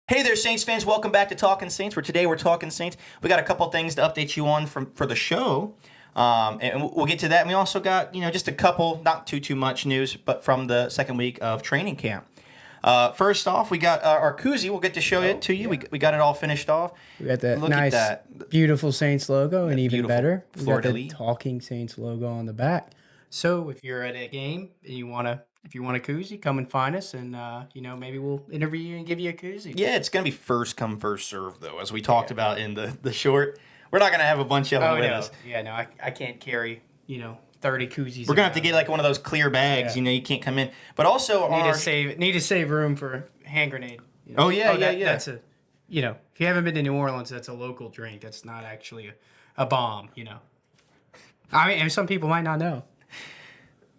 Hey there, Saints fans. Welcome back to Talking Saints, where today we're talking Saints. We got a couple things to update you on for the show, and we'll get to that. And we also got, just a couple, not too much news, but from the second week of training camp. First off, we got our koozie. We'll get to show it to you. Yeah. We got it all finished off. We got that Look at nice, that. beautiful Saints logo, and even beautiful better, we got fleur-de-lis. the Talking Saints logo on the back. So if you're at a game and if you want a koozie, come and find us, and maybe we'll interview you and give you a koozie. Yeah, it's gonna be first come first serve though, as we talked about in the short. We're not gonna have a bunch of them with us. Yeah, no, I can't carry 30 koozies. We're gonna have to get like one of those clear bags. Yeah. You can't come in. But also need to save room for hand grenade. Oh, yeah. That's if you haven't been to New Orleans, that's a local drink. That's not actually a bomb. I mean, and some people might not know.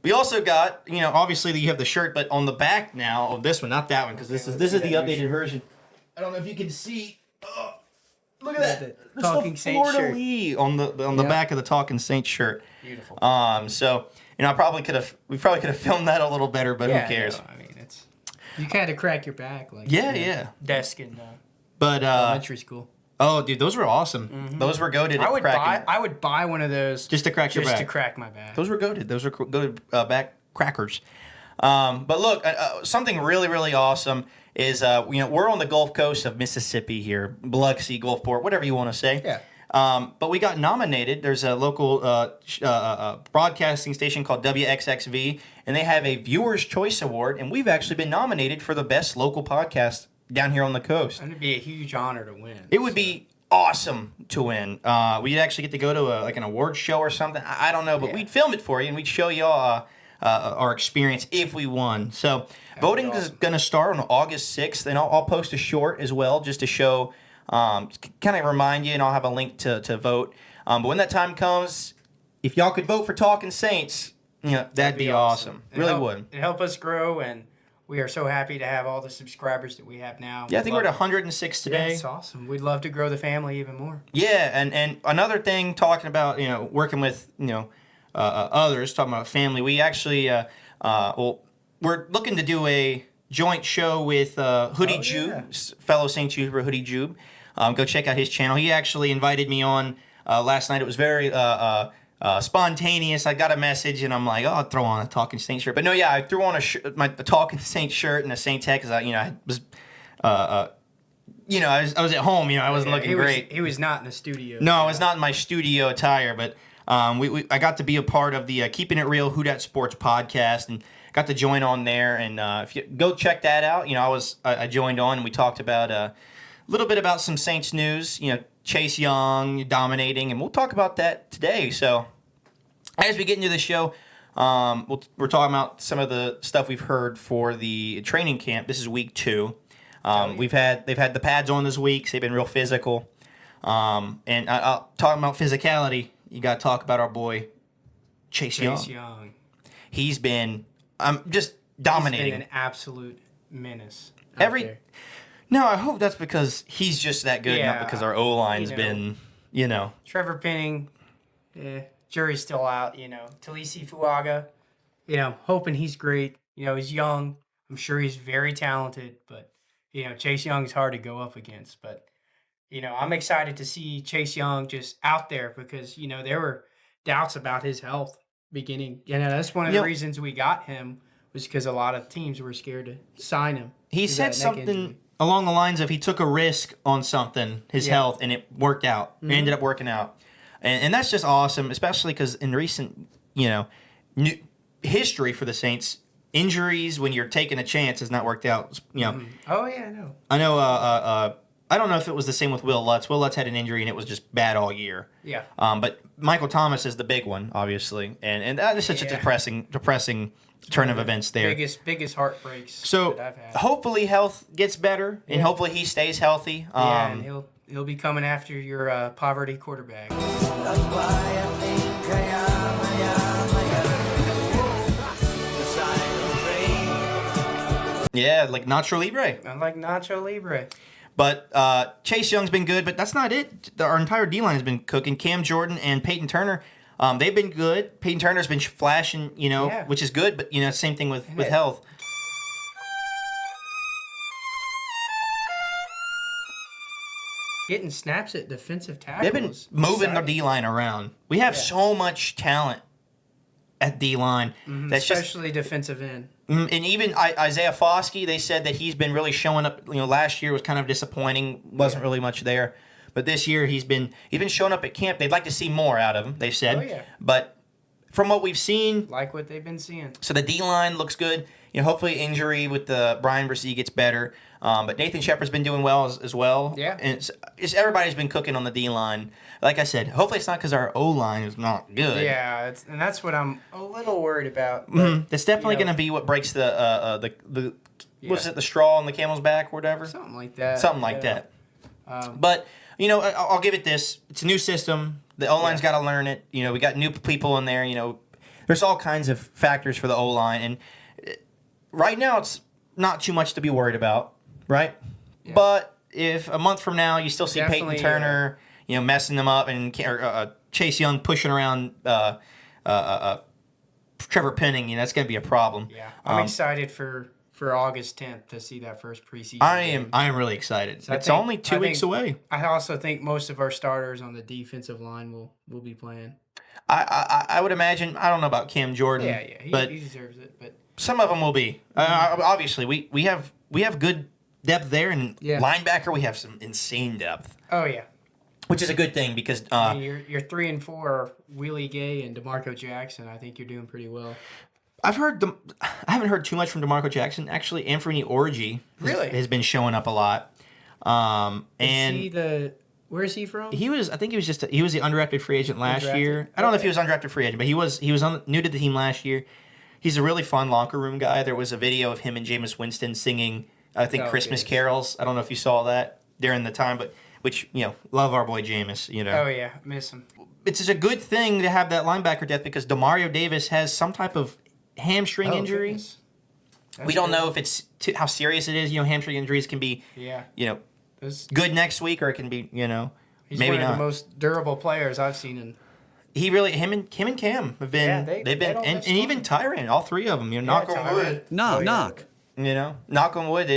We also got, obviously you have the shirt, but on the back now of this one, not that one, because this is the updated version. I don't know if you can see. Oh, look at that. The Talking Saints shirt on the back of the Talking Saints shirt. Beautiful. So we probably could have filmed that a little better, but who cares? No, I mean, you kind of crack your back like desk in but elementary school. Oh, dude, those were awesome. Mm-hmm. Those were goated. I would buy one of those just to crack your back. Just to crack my back. Those were goated. Those were goated back crackers. But look, something really, really awesome is we're on the Gulf Coast of Mississippi here, Biloxi, Gulfport, whatever you want to say. Yeah. But we got nominated. There's a local broadcasting station called WXXV, and they have a Viewers' Choice Award, and we've actually been nominated for the best local podcast down here on the coast. And it'd be a huge honor to win. It would be awesome to win. We'd actually get to go to an award show or something. I don't know, but we'd film it for you, and we'd show you all our experience if we won. So voting is going to start on August 6th, and I'll post a short as well just to show, kind of remind you, and I'll have a link to vote. But when that time comes, if y'all could vote for Talking Saints, that'd be awesome. Really would. It'd help us grow, and we are so happy to have all the subscribers that we have now. Yeah, I think we're at 106 today. Yeah, it's awesome. We'd love to grow the family even more. Yeah, and another thing, talking about working with others, talking about family. We actually we're looking to do a joint show with Hoodie Jube, fellow St. Jude, Hoodie Jube. Go check out his channel. He actually invited me on last night. It was very spontaneous. I got a message, and I'm like, I'll throw on a Talking Saints shirt. But no, I threw on a Talking Saints shirt and a Saints hat because I was I was at home. I wasn't looking great. He was not in the studio. No, I was not in my studio attire, but I got to be a part of the Keeping It Real Who Dat Sports podcast and got to join on there. And if you go check that out, I joined on and we talked about a little bit about some Saints news. Chase Young dominating, and we'll talk about that today. So as we get into the show, we're talking about some of the stuff we've heard for the training camp. This is week 2. They've had the pads on this week, so they've been real physical. And talking about physicality, you got to talk about our boy Chase Young. He's been just dominating. He's been an absolute menace. No, I hope that's because he's just that good, not because our O-line's been, Trevor Penning, jury's still out, Talisi Fuaga, hoping he's great. He's young. I'm sure he's very talented, but, Chase Young's hard to go up against. But, I'm excited to see Chase Young just out there because, there were doubts about his health beginning. That's one of the reasons we got him was because a lot of teams were scared to sign him. He said something along the lines of he took a risk on something, his health, and it worked out. It ended up working out. And that's just awesome, especially because in recent, history for the Saints, injuries when you're taking a chance has not worked out. Oh, yeah, I know. I know, I don't know if it was the same with Will Lutz. Will Lutz had an injury, and it was just bad all year. Yeah. But Michael Thomas is the big one, obviously. And that is such a depressing turn of events there. Biggest heartbreaks so that I've had. Hopefully health gets better, and hopefully he stays healthy. And he'll be coming after your poverty quarterback. Yeah, like Nacho Libre. I like Nacho Libre. But Chase Young's been good, but that's not it. Our entire D-line has been cooking. Cam Jordan and Peyton Turner, they've been good. Peyton Turner's been flashing, which is good, but, same thing with health. getting snaps at defensive tackles. They've been moving the Exciting. D-line around. We have so much talent at D-line. That's just Especially defensive end. and even Isaiah Foskey, they said that he's been really showing up. You know, last year was kind of disappointing. Wasn't really much there. But this year he's been showing up at camp. They'd like to see more out of him, they said. Oh, yeah. But from what we've seen, Like what they've been seeing. so the D-line looks good. You know, hopefully injury with the Brian Brzee gets better. But Nathan Shepard's been doing well as well. Yeah. And it's everybody's been cooking on the D-line. Like I said, hopefully it's not because our O-line is not good. Yeah, and that's what I'm a little worried about. But, That's definitely you know, going to be what breaks the what's it, the straw on the camel's back or whatever? something like that. Something like Yeah. that. But, you know, I'll give it this. It's a new system. The O-line's got to learn it. You know, we got new people in there. You know, there's all kinds of factors for the O-line. And right now it's not too much to be worried about, right? Yeah. But if a month from now you still see Definitely, Peyton Turner, you know, messing them up and Chase Young pushing around Trevor Penning, you know, that's going to be a problem. Yeah, I'm excited for August 10th to see that first preseason. I game. am really excited. So I It's think- only 2 I weeks think- away. I also think most of our starters on the defensive line will be playing. I would imagine. I don't know about Cam Jordan. Yeah, but he deserves it. But some of them will be. Obviously, we have good depth there, and Yeah. linebacker we have some insane depth, oh yeah, which is a good thing because I mean, your 3 and 4 are Willie Gay and DeMarco Jackson. I think you're doing pretty well. I haven't heard too much from DeMarco Jackson. Actually, Anthony Orji Really? has been showing up a lot. And Where's he from? he was the undrafted free agent last Undrafted? year. I don't know if Okay. he was undrafted free agent, but he was new to the team last year. He's a really fun locker room guy. There was a video of him and Jameis Winston singing, I think, Oh, Christmas yes. carols. I don't know if you saw that during the time, but which, you know, love our boy Jameis, you know. Oh yeah, miss him. It's just a good thing to have that linebacker depth because Demario Davis has some type of hamstring injury. Goodness. We That's don't good. know if it's how serious it is. You know, hamstring injuries can be, Yeah, you know, This- good next week or it can be, you know, he's maybe one of not. the most durable players I've seen in. He really him and Cam have been Yeah, they've they been don't and miss even Tyran, all three of them. You know, knock on Tyron. wood. Knock, Oh, yeah. knock. You know, knock on wood.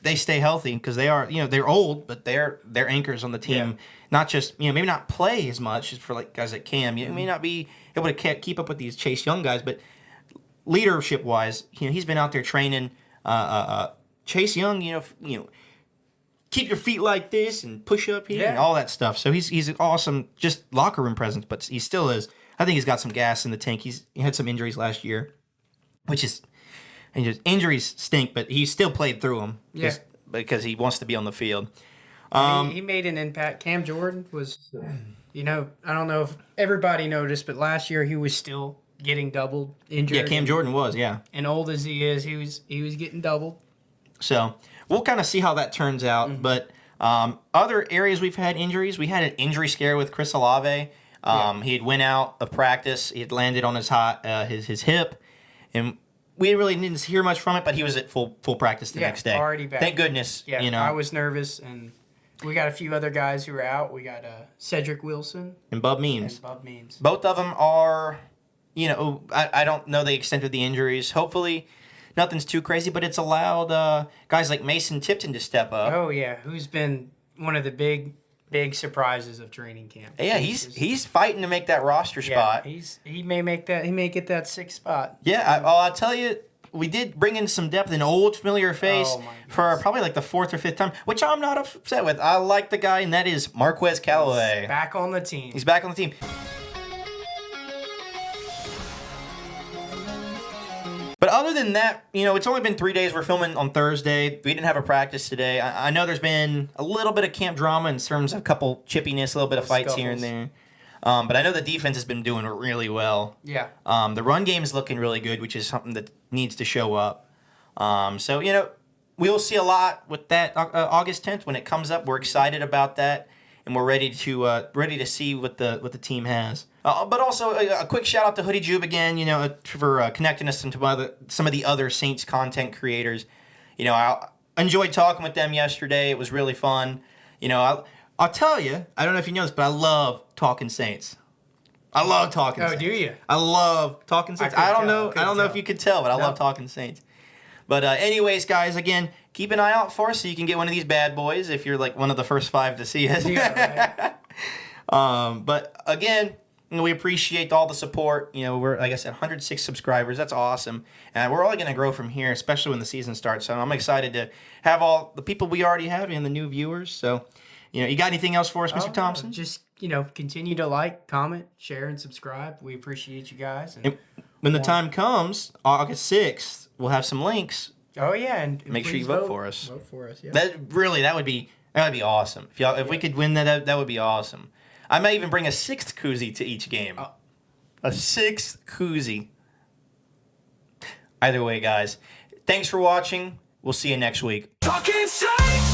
They stay healthy because they are, you know, they're old, but they're anchors on the team. Yeah. Not just, you know, maybe not play as much as for like guys like Cam. You may not be able to keep up with these Chase Young guys, but leadership wise, you know, he's been out there training. Chase Young, you know, keep your feet like this and push up here and Yeah. all that stuff. So he's an awesome, just locker room presence, but he still is. I think he's got some gas in the tank. He had some injuries last year, which is, and just injuries stink, but he still played through them. Yeah. Because he wants to be on the field. He made an impact. Cam Jordan was, you know, I don't know if everybody noticed, but last year he was still getting doubled injured. Yeah, Cam Jordan was, yeah. And old as he is, he was getting doubled. So we'll kind of see how that turns out. Mm-hmm. But other areas we've had injuries, we had an injury scare with Chris Olave. He had went out of practice. He had landed on his hip, and we really didn't hear much from it. But he was at full practice the Yeah, next day. already back. Thank goodness. Yeah, you know, I was nervous, and we got a few other guys who were out. We got Cedric Wilson and Bub Means. and Bub Means. Both of them are, you know, I don't know the extent of the injuries. Hopefully, nothing's too crazy, but it's allowed guys like Mason Tipton to step up. Oh yeah, who's been one of the big surprises of training camp. Yeah, he's fighting to make that roster spot. He may make that. He may get that 6th spot. Yeah, I'll tell you, we did bring in some depth, an old familiar face Oh, my for goodness. probably like the 4th or 5th time, which I'm not upset with. I like the guy, and that is Marquez Callaway. Back on the team. He's back on the team. But other than that, you know, it's only been 3 days. We're filming on Thursday. We didn't have a practice today. I know there's been a little bit of camp drama in terms of a couple chippiness, a little bit of fights here and Scuffles. there. But I know the defense has been doing really well. Yeah. The run game is looking really good, which is something that needs to show up. So, you know, we'll see a lot with that August 10th when it comes up. We're excited about that, and we're ready to see what the team has. But also a quick shout out to Hoodie Jube again, you know, for connecting us into some of the other Saints content creators. You know, I enjoyed talking with them yesterday. It was really fun. You know, I'll tell you, I don't know if you know this, but I love talking Saints. I love talking Saints. do you? I love talking Saints. couldn't I don't tell. know. I don't know if you could tell, but I love talking Saints. But anyways, guys, again, keep an eye out for us so you can get one of these bad boys if you're like one of the first 5 to see us. Yeah, right. But again, we appreciate all the support. We're, like I said, 106 subscribers. That's awesome. And we're only going to grow from here, especially when the season starts. So I'm excited to have all the people we already have and the new viewers. So, you got anything else for us, Mr. Thompson? Just, continue to like, comment, share, and subscribe. We appreciate you guys. And when the time comes, August 6th, we'll have some links. Oh, yeah. And Make sure you vote for us. Vote for us, yeah. That would be awesome. If we could win that would be awesome. I might even bring a 6th koozie to each game. A 6th koozie. Either way, guys, thanks for watching. We'll see you next week. Talking Saints!